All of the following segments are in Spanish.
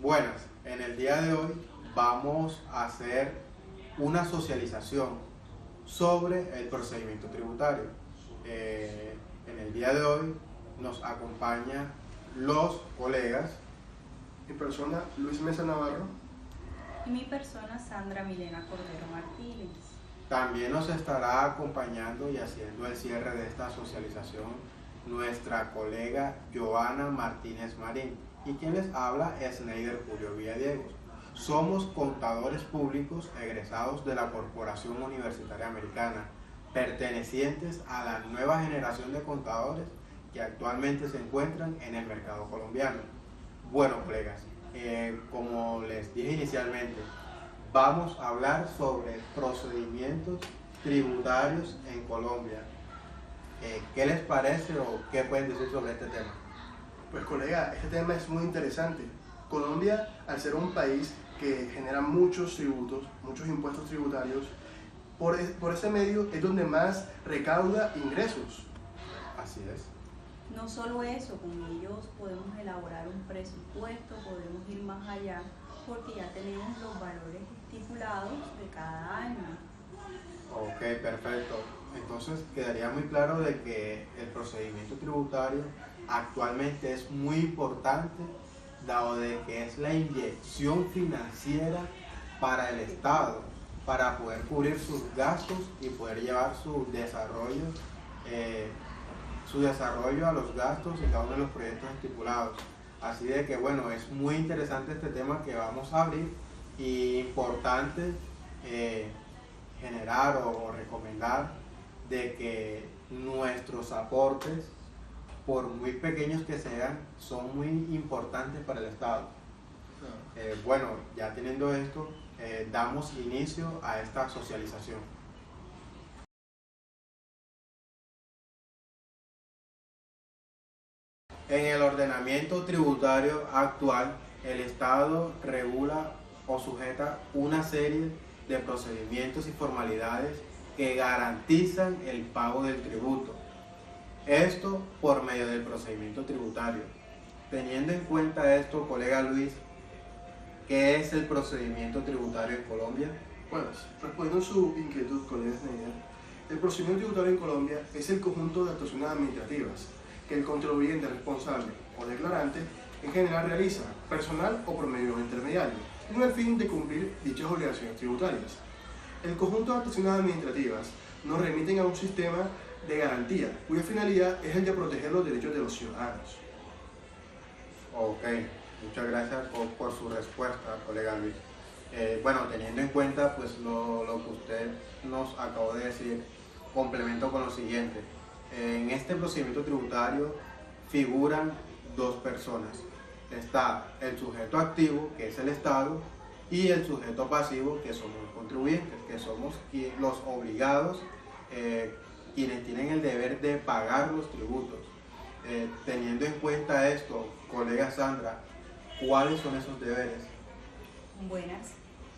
Buenas, en el día de hoy vamos a hacer una socialización sobre el procedimiento tributario. En el día de hoy nos acompañan los colegas. Mi persona, Luis Mesa Navarro. Y mi persona, Sandra Milena Cordero Martínez. También nos estará acompañando y haciendo el cierre de esta socialización nuestra colega Joana Martínez Marín. Y quien les habla es Neider Julio Villadiegos. Somos contadores públicos egresados de la Corporación Universitaria Americana, pertenecientes a la nueva generación de contadores que actualmente se encuentran en el mercado colombiano. Bueno, colegas, como les dije inicialmente, vamos a hablar sobre procedimientos tributarios en Colombia. ¿Qué les parece o qué pueden decir sobre este tema? Pues colega, este tema es muy interesante. Colombia, al ser un país que genera muchos tributos, muchos impuestos tributarios, por ese medio es donde más recauda ingresos. Así es. No solo eso, con ellos podemos elaborar un presupuesto, podemos ir más allá, porque ya tenemos los valores estipulados de cada año. Ok, perfecto. Entonces quedaría muy claro de que el procedimiento tributario actualmente es muy importante, dado de que es la inyección financiera para el Estado, para poder cubrir sus gastos y poder llevar su desarrollo a los gastos y cada uno de los proyectos estipulados. Así de que bueno, es muy interesante este tema que vamos a abrir y importante generar o recomendar de que nuestros aportes, por muy pequeños que sean, son muy importantes para el Estado. Bueno, ya teniendo esto, damos inicio a esta socialización. En el ordenamiento tributario actual, el Estado regula o sujeta una serie de procedimientos y formalidades que garantizan el pago del tributo. Esto por medio del procedimiento tributario. Teniendo en cuenta esto, colega Luis, ¿qué es el procedimiento tributario en Colombia? Pues, respondiendo a su inquietud, colega Neider, el procedimiento tributario en Colombia es el conjunto de actuaciones administrativas que el contribuyente responsable o declarante en general realiza, personal o por medio de un intermediario, con el fin de cumplir dichas obligaciones tributarias. El conjunto de actuaciones administrativas nos remiten a un sistema de garantía, cuya finalidad es el de proteger los derechos de los ciudadanos. Ok, muchas gracias por su respuesta, colega Luis. Bueno, teniendo en cuenta pues lo que usted nos acabó de decir, complemento con lo siguiente. En este procedimiento tributario figuran dos personas. Está el sujeto activo, que es el Estado, y el sujeto pasivo, que somos los contribuyentes, que somos los obligados, quienes tienen el deber de pagar los tributos. Teniendo en cuenta esto, colega Sandra, ¿cuáles son esos deberes? Buenas.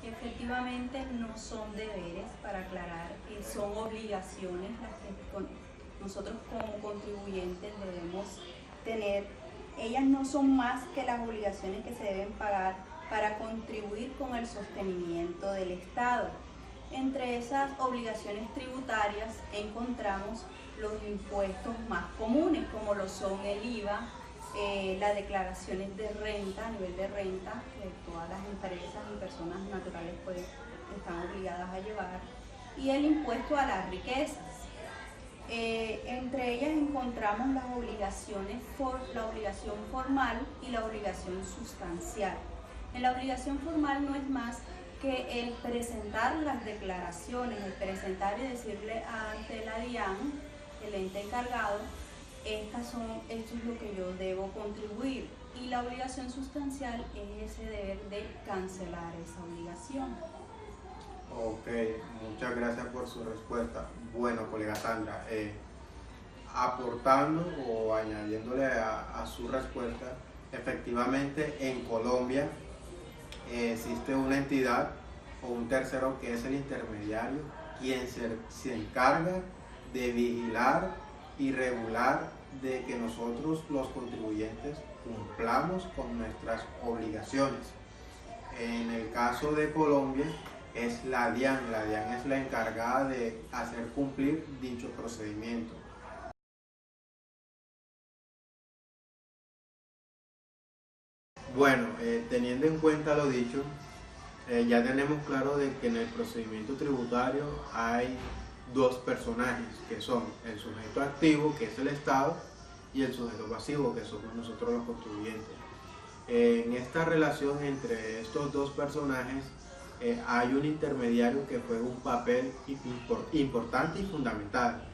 Efectivamente no son deberes, para aclarar, que son obligaciones las que nosotros como contribuyentes debemos tener. Ellas no son más que las obligaciones que se deben pagar para contribuir con el sostenimiento del Estado. Entre esas obligaciones tributarias encontramos los impuestos más comunes, como lo son el IVA, las declaraciones de renta, a nivel de renta, que todas las empresas y personas naturales pues están obligadas a llevar, y el impuesto a las riquezas. Entre ellas encontramos las obligaciones, la obligación formal y la obligación sustancial. En la obligación formal no es más que el presentar las declaraciones, el presentar y decirle ante la DIAN, el ente encargado, esto es lo que yo debo contribuir. Y la obligación sustancial es ese deber de cancelar esa obligación. Ok, muchas gracias por su respuesta. Bueno, colega Sandra, aportando o añadiéndole a su respuesta, efectivamente en Colombia existe una entidad o un tercero que es el intermediario, quien se encarga de vigilar y regular de que nosotros los contribuyentes cumplamos con nuestras obligaciones. En el caso de Colombia es la DIAN es la encargada de hacer cumplir dicho procedimiento. Bueno, teniendo en cuenta lo dicho, ya tenemos claro de que en el procedimiento tributario hay dos personajes, que son el sujeto activo, que es el Estado, y el sujeto pasivo, que somos nosotros los contribuyentes. En esta relación entre estos dos personajes hay un intermediario que juega un papel importante y fundamental,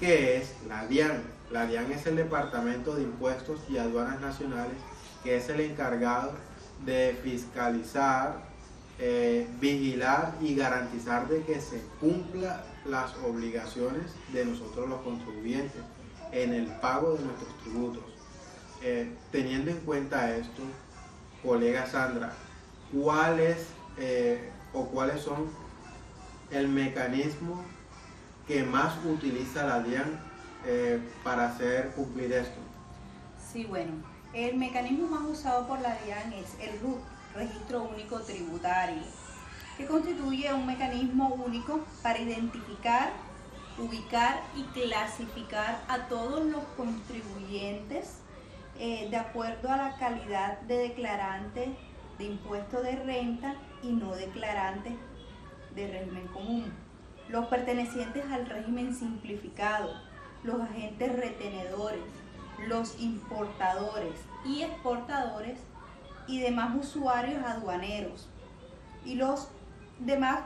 que es la DIAN. La DIAN es el Departamento de Impuestos y Aduanas Nacionales, que es el encargado de fiscalizar, vigilar y garantizar de que se cumplan las obligaciones de nosotros los contribuyentes en el pago de nuestros tributos. Teniendo en cuenta esto, colega Sandra, ¿cuáles son el mecanismo que más utiliza la DIAN para hacer cumplir esto? Sí, bueno, el mecanismo más usado por la DIAN es el RUT, Registro Único Tributario, que constituye un mecanismo único para identificar, ubicar y clasificar a todos los contribuyentes de acuerdo a la calidad de declarante de impuesto de renta y no declarante de régimen común, los pertenecientes al régimen simplificado, los agentes retenedores, los importadores y exportadores y demás usuarios aduaneros y los demás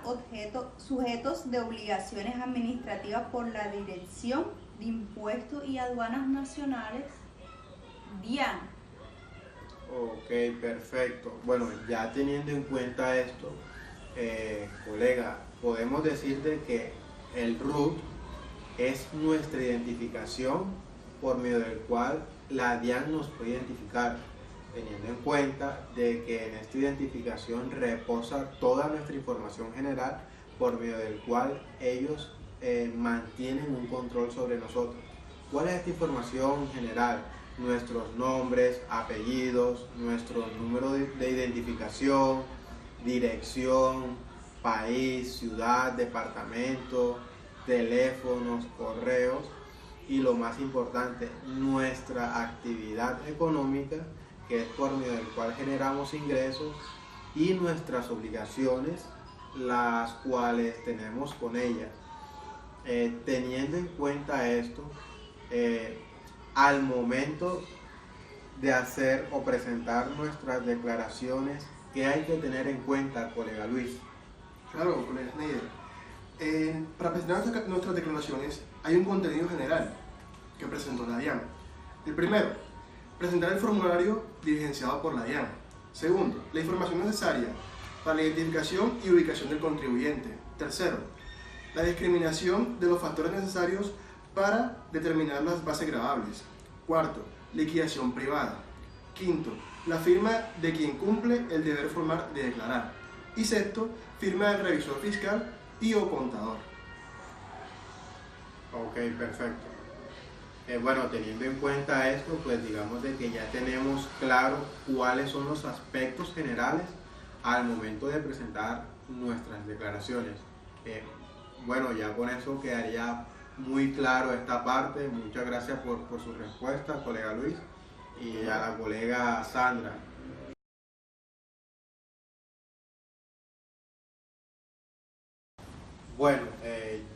sujetos de obligaciones administrativas por la Dirección de Impuestos y Aduanas Nacionales, DIAN. Ok, perfecto. Bueno, ya teniendo en cuenta esto, colega, podemos decir de que el RUT es nuestra identificación por medio del cual la DIAN nos puede identificar, teniendo en cuenta de que en esta identificación reposa toda nuestra información general por medio del cual ellos mantienen un control sobre nosotros. ¿Cuál es esta información general? Nuestros nombres, apellidos, nuestro número de identificación, dirección, país, ciudad, departamento, teléfonos, correos y lo más importante, nuestra actividad económica, que es por medio del cual generamos ingresos, y nuestras obligaciones, las cuales tenemos con ella. Teniendo en cuenta esto, al momento de hacer o presentar nuestras declaraciones, ¿qué hay que tener en cuenta, colega Luis? Claro, colega Schneider. Para presentar nuestras declaraciones hay un contenido general que presentó la DIAN. El primero, presentar el formulario diligenciado por la DIAN. Segundo, la información necesaria para la identificación y ubicación del contribuyente. Tercero, la discriminación de los factores necesarios para determinar las bases gravables. Cuarto, liquidación privada. Quinto, la firma de quien cumple el deber formal de declarar. Y sexto, firma del revisor fiscal y o contador. Ok, perfecto. Bueno, teniendo en cuenta esto, pues digamos de que ya tenemos claro cuáles son los aspectos generales al momento de presentar nuestras declaraciones. Bueno, ya con eso quedaría muy claro esta parte. Muchas gracias por su respuesta, colega Luis, y a la colega Sandra. Bueno,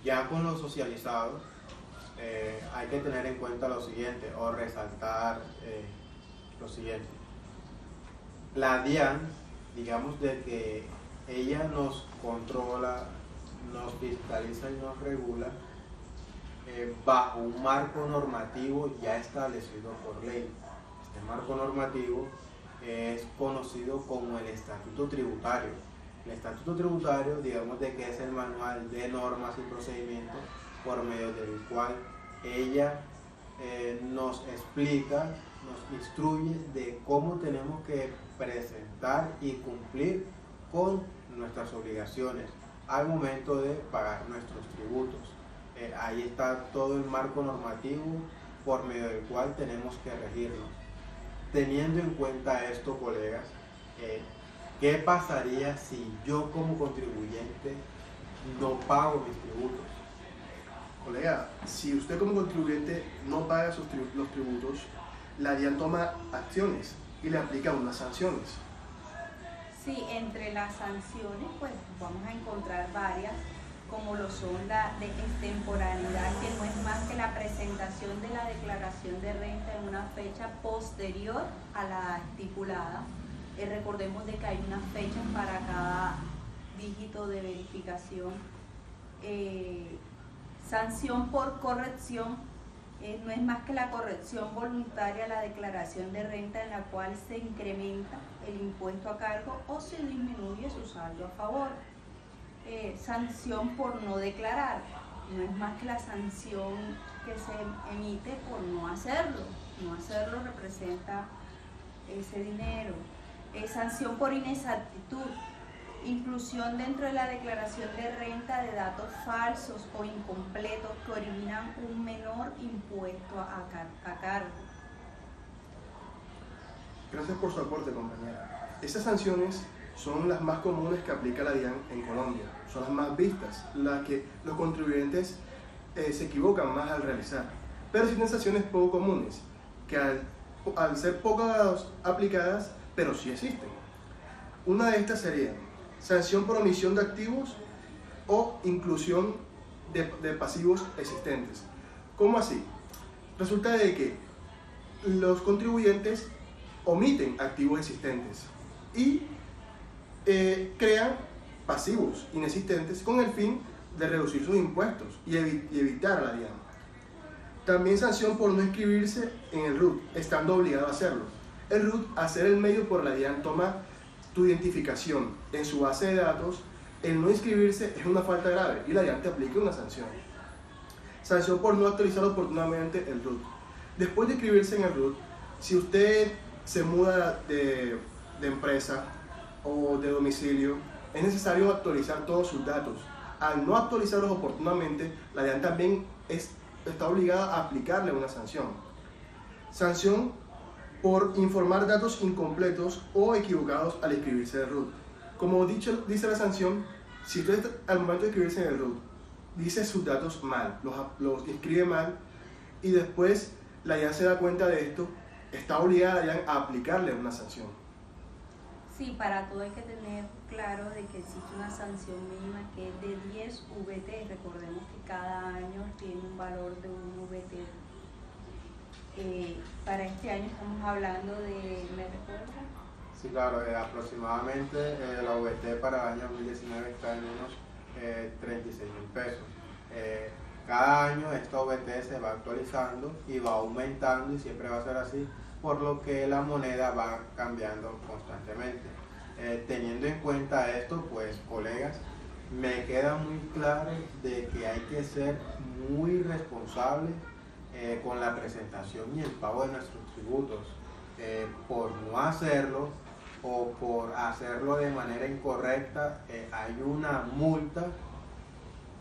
ya con lo socializado, hay que tener en cuenta lo siguiente, o resaltar lo siguiente. La DIAN, digamos de que ella nos controla, nos fiscaliza y nos regula bajo un marco normativo ya establecido por ley. Este marco normativo es conocido como el Estatuto Tributario. El Estatuto Tributario, digamos de que es el manual de normas y procedimientos por medio del cual ella nos explica, nos instruye de cómo tenemos que presentar y cumplir con nuestras obligaciones al momento de pagar nuestros tributos. Ahí está todo el marco normativo por medio del cual tenemos que regirnos. Teniendo en cuenta esto, colegas, ¿qué pasaría si yo como contribuyente no pago mis tributos? Colega, si usted como contribuyente no paga los tributos, la DIAN toma acciones y le aplica unas sanciones. Sí, entre las sanciones pues vamos a encontrar varias, como lo son la de extemporaneidad, que no es más que la presentación de la declaración de renta en una fecha posterior a la estipulada. Recordemos de que hay unas fechas para cada dígito de verificación. Sanción por corrección, no es más que la corrección voluntaria a la declaración de renta en la cual se incrementa el impuesto a cargo o se disminuye su saldo a favor. Sanción por no declarar, no es más que la sanción que se emite por no hacerlo. No hacerlo representa ese dinero. Sanción por inexactitud, inclusión dentro de la declaración de renta de datos falsos o incompletos que originan un menor impuesto a cargo. Gracias por su aporte, compañera. Esas sanciones son las más comunes que aplica la DIAN en Colombia, son las más vistas, las que los contribuyentes se equivocan más al realizar, pero existen sanciones poco comunes, que al ser pocas aplicadas, pero sí existen. Una de estas sería sanción por omisión de activos o inclusión de pasivos existentes. ¿Cómo así? Resulta de que los contribuyentes omiten activos existentes y crean pasivos inexistentes con el fin de reducir sus impuestos y evitar la DIAN. También sanción por no inscribirse en el RUT, estando obligado a hacerlo. El RUT, al ser el medio por la DIAN, toma tu identificación en su base de datos. El no inscribirse es una falta grave y la DIAN te aplica una sanción. Sanción por no actualizar oportunamente el RUT. Después de inscribirse en el RUT, si usted se muda de empresa o de domicilio, es necesario actualizar todos sus datos. Al no actualizarlos oportunamente, la DIAN también está obligada a aplicarle una sanción. Sanción por informar datos incompletos o equivocados al inscribirse en el RUT. Como dice la sanción, si usted al momento de inscribirse en el RUT dice sus datos mal, los inscribe mal y después la DIAN se da cuenta de esto, está obligada la DIAN a aplicarle una sanción. Sí, para todo hay que tener claro de que existe una sanción mínima que es de 10 VT. Recordemos que cada año tiene un valor de un VT. Para este año estamos hablando de, ¿me recuerda? Sí, claro, aproximadamente la VT para el año 2019 está en unos 36.000 pesos. Cada año esta VT se va actualizando y va aumentando y siempre va a ser así, por lo que la moneda va cambiando constantemente. Teniendo en cuenta esto, pues colegas, me queda muy claro de que hay que ser muy responsables con la presentación y el pago de nuestros tributos. Por no hacerlo o por hacerlo de manera incorrecta, hay una multa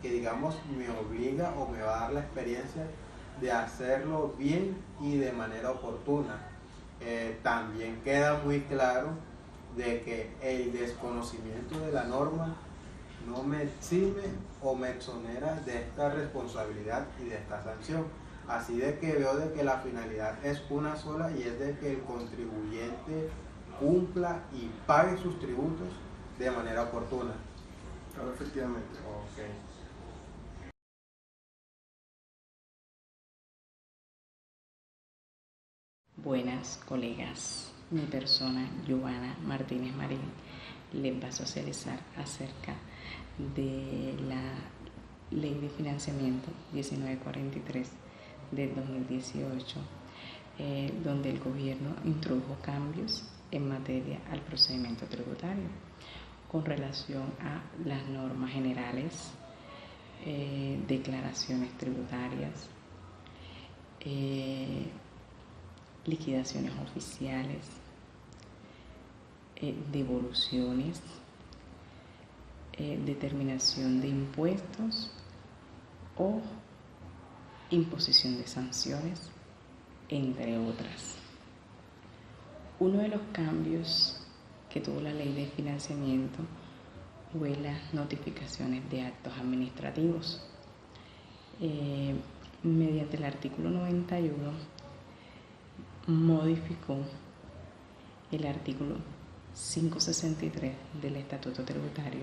que, digamos, me obliga o me va a dar la experiencia de hacerlo bien y de manera oportuna. También queda muy claro de que el desconocimiento de la norma no me exime o me exonera de esta responsabilidad y de esta sanción. Así de que veo de que la finalidad es una sola y es de que el contribuyente cumpla y pague sus tributos de manera oportuna. Claro, efectivamente. Okay. Buenas colegas, mi persona Joana Martínez Marín les va a socializar acerca de la Ley de Financiamiento 1943 del 2018, donde el gobierno introdujo cambios en materia al procedimiento tributario con relación a las normas generales, declaraciones tributarias, liquidaciones oficiales, devoluciones, determinación de impuestos o imposición de sanciones, entre otras. Uno de los cambios que tuvo la ley de financiamiento fue las notificaciones de actos administrativos. Mediante el artículo 91 modificó el artículo 563 del Estatuto Tributario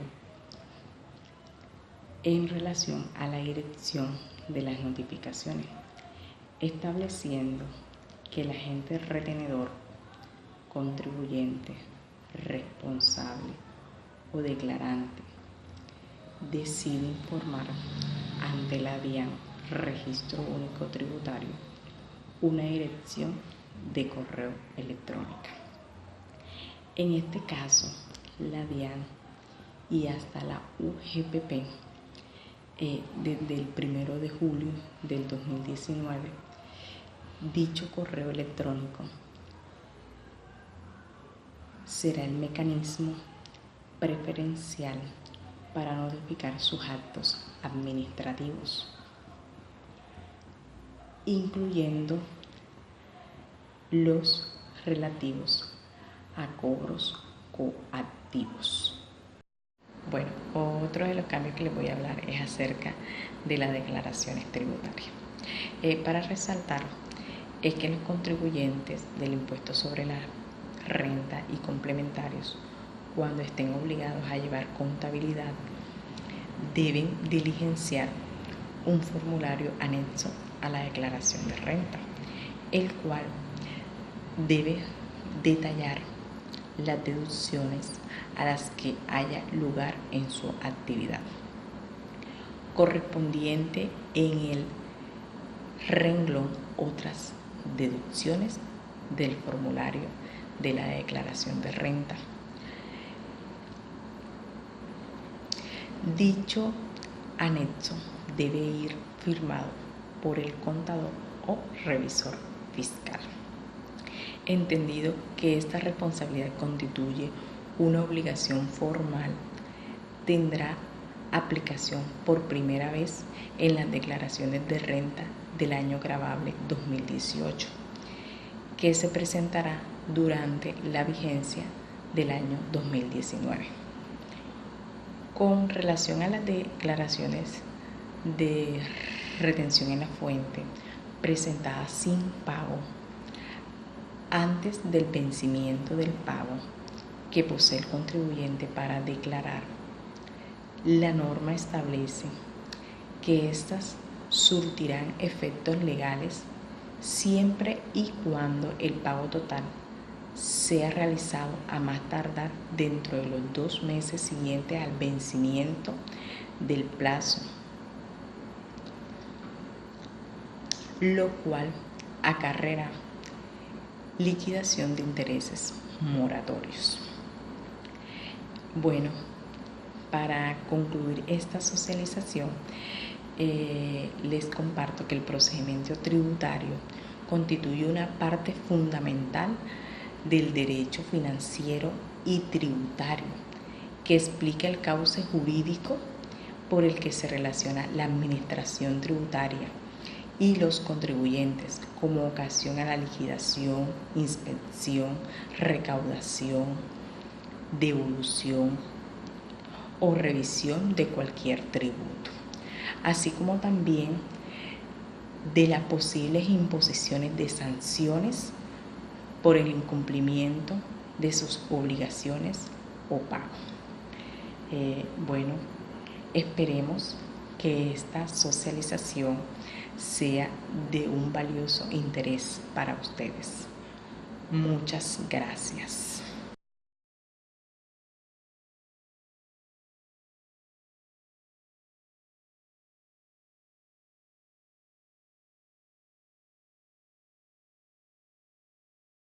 en relación a la dirección de las notificaciones, estableciendo que el agente retenedor, contribuyente, responsable o declarante decide informar ante la DIAN, Registro Único Tributario, una dirección de correo electrónica. En este caso, la DIAN y hasta la UGPP, desde el 1 de julio del 2019, dicho correo electrónico será el mecanismo preferencial para notificar sus actos administrativos, incluyendo los relativos a cobros coactivos. Bueno, otro de los cambios que les voy a hablar es acerca de las declaraciones tributarias. Para resaltar es que los contribuyentes del impuesto sobre la renta y complementarios, cuando estén obligados a llevar contabilidad, deben diligenciar un formulario anexo a la declaración de renta, el cual debe detallar las deducciones a las que haya lugar en su actividad, correspondiente en el renglón otras deducciones del formulario de la declaración de renta. Dicho anexo debe ir firmado por el contador o revisor fiscal, entendido que esta responsabilidad constituye una obligación formal. Tendrá aplicación por primera vez en las declaraciones de renta del año gravable 2018, que se presentará durante la vigencia del año 2019. Con relación a las declaraciones de retención en la fuente presentadas sin pago antes del vencimiento del pago que posee el contribuyente para declarar, la norma establece que éstas surtirán efectos legales siempre y cuando el pago total sea realizado a más tardar dentro de los 2 meses siguientes al vencimiento del plazo, lo cual acarreará liquidación de intereses moratorios. Bueno, para concluir esta socialización, les comparto que el procedimiento tributario constituye una parte fundamental del derecho financiero y tributario, que explica el cauce jurídico por el que se relaciona la administración tributaria y los contribuyentes como ocasión a la liquidación, inspección, recaudación, devolución o revisión de cualquier tributo, así como también de las posibles imposiciones de sanciones por el incumplimiento de sus obligaciones o pago. Bueno, esperemos que esta socialización sea de un valioso interés para ustedes. Muchas gracias.